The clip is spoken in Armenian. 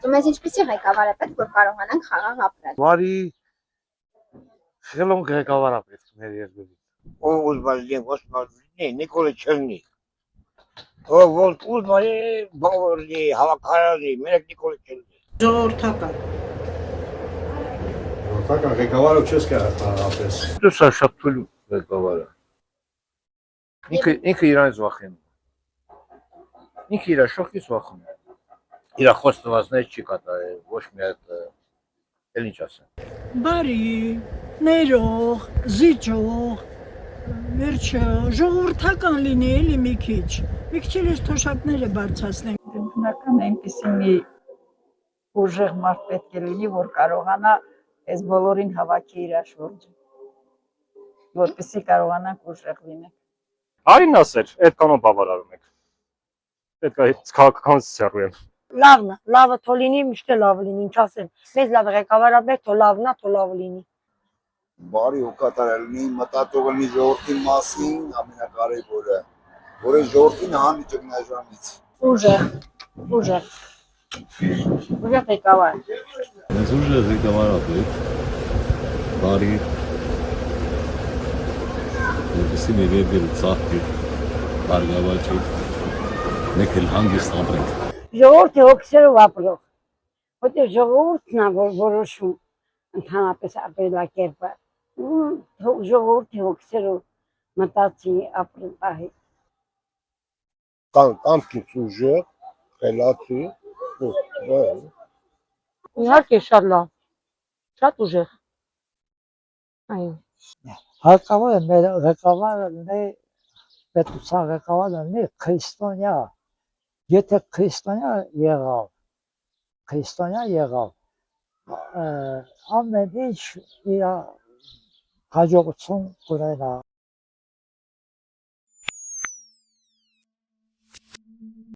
Մեզ ինչպիսի ղեկավար է պետք, որ կարողանանք խաղաղ ապրել։ Բարի խելոք ղեկավար է պետք մեր երկրի։ Ով ուզում է ոստմալնի Նիկոլը Չերնի։ Ով ուզում է բավարի հավաքարարի մերկ Նիկոլը Չերնի։ Ժողովրդական։ Ժողովրդական ղեկավարը չես կարող ապրես։ Դու սա շատ թույլ ղեկավար է։ Ինքը իրանից վախենում։ Ինքը իր շոխից վախենում։ Իր խոստվածներ չի կատարել, ոչ մի հատ էլ ինչ ասեմ։ Բարի, ներող, զիջող, վերջը, ժողովրդական լինի էլի մի քիչ էս թոշակները բարձրացնենք։ Բնական այնպիսի մի ուժեղ մարդ պետք է լինի, որ կարողանա այս բոլորին հավաքի իր շուրջը, որպեսզի կարողանանք ուժեղ լինենք։ Արին ասեր, այդքանով բավարարում եք։ Պետք է քաղաքականություն հեռվեն։ Լավն է, լավը թո լինի, միշտ լավ լինի, ինչ ասեմ։ Մեզ լավ ղեկավար ապեր, թո լավն է, թո լավ լինի։ Բարի ու կատարելնի, մտածող լինի ժողովրդի մասին, ամենակարևորը, որ այս ժողովրդին հանի ճգնաժամից։ Ուժեղ ղեկավար։ Ես ուժեղ ղեկավար ապրեք, բարի, որպեսզի մեր երկրը ծաղկի, բարգավաճի, մեկ էլ հանգիստ ապրենք։ Ժողովրդի հոգսերով ապրող, որտեղ ժողովուրդն է, որ որոշում ընդհանրապես ապրելակերպը, ժողովրդի հոգսերով մտածի ապրել պահի։ Կամքից ուժեղ, խելացի, Իհարկե շատ լավ, շատ ուժեղ։ Այո։ Ղեկավարը մեր ղեկավարը լինի, պետության ղեկավարը լինի քրիստոնյա։ Եթե քրիստոնյա եղավ, ամեն ինչ իր հաջողություն կունենա։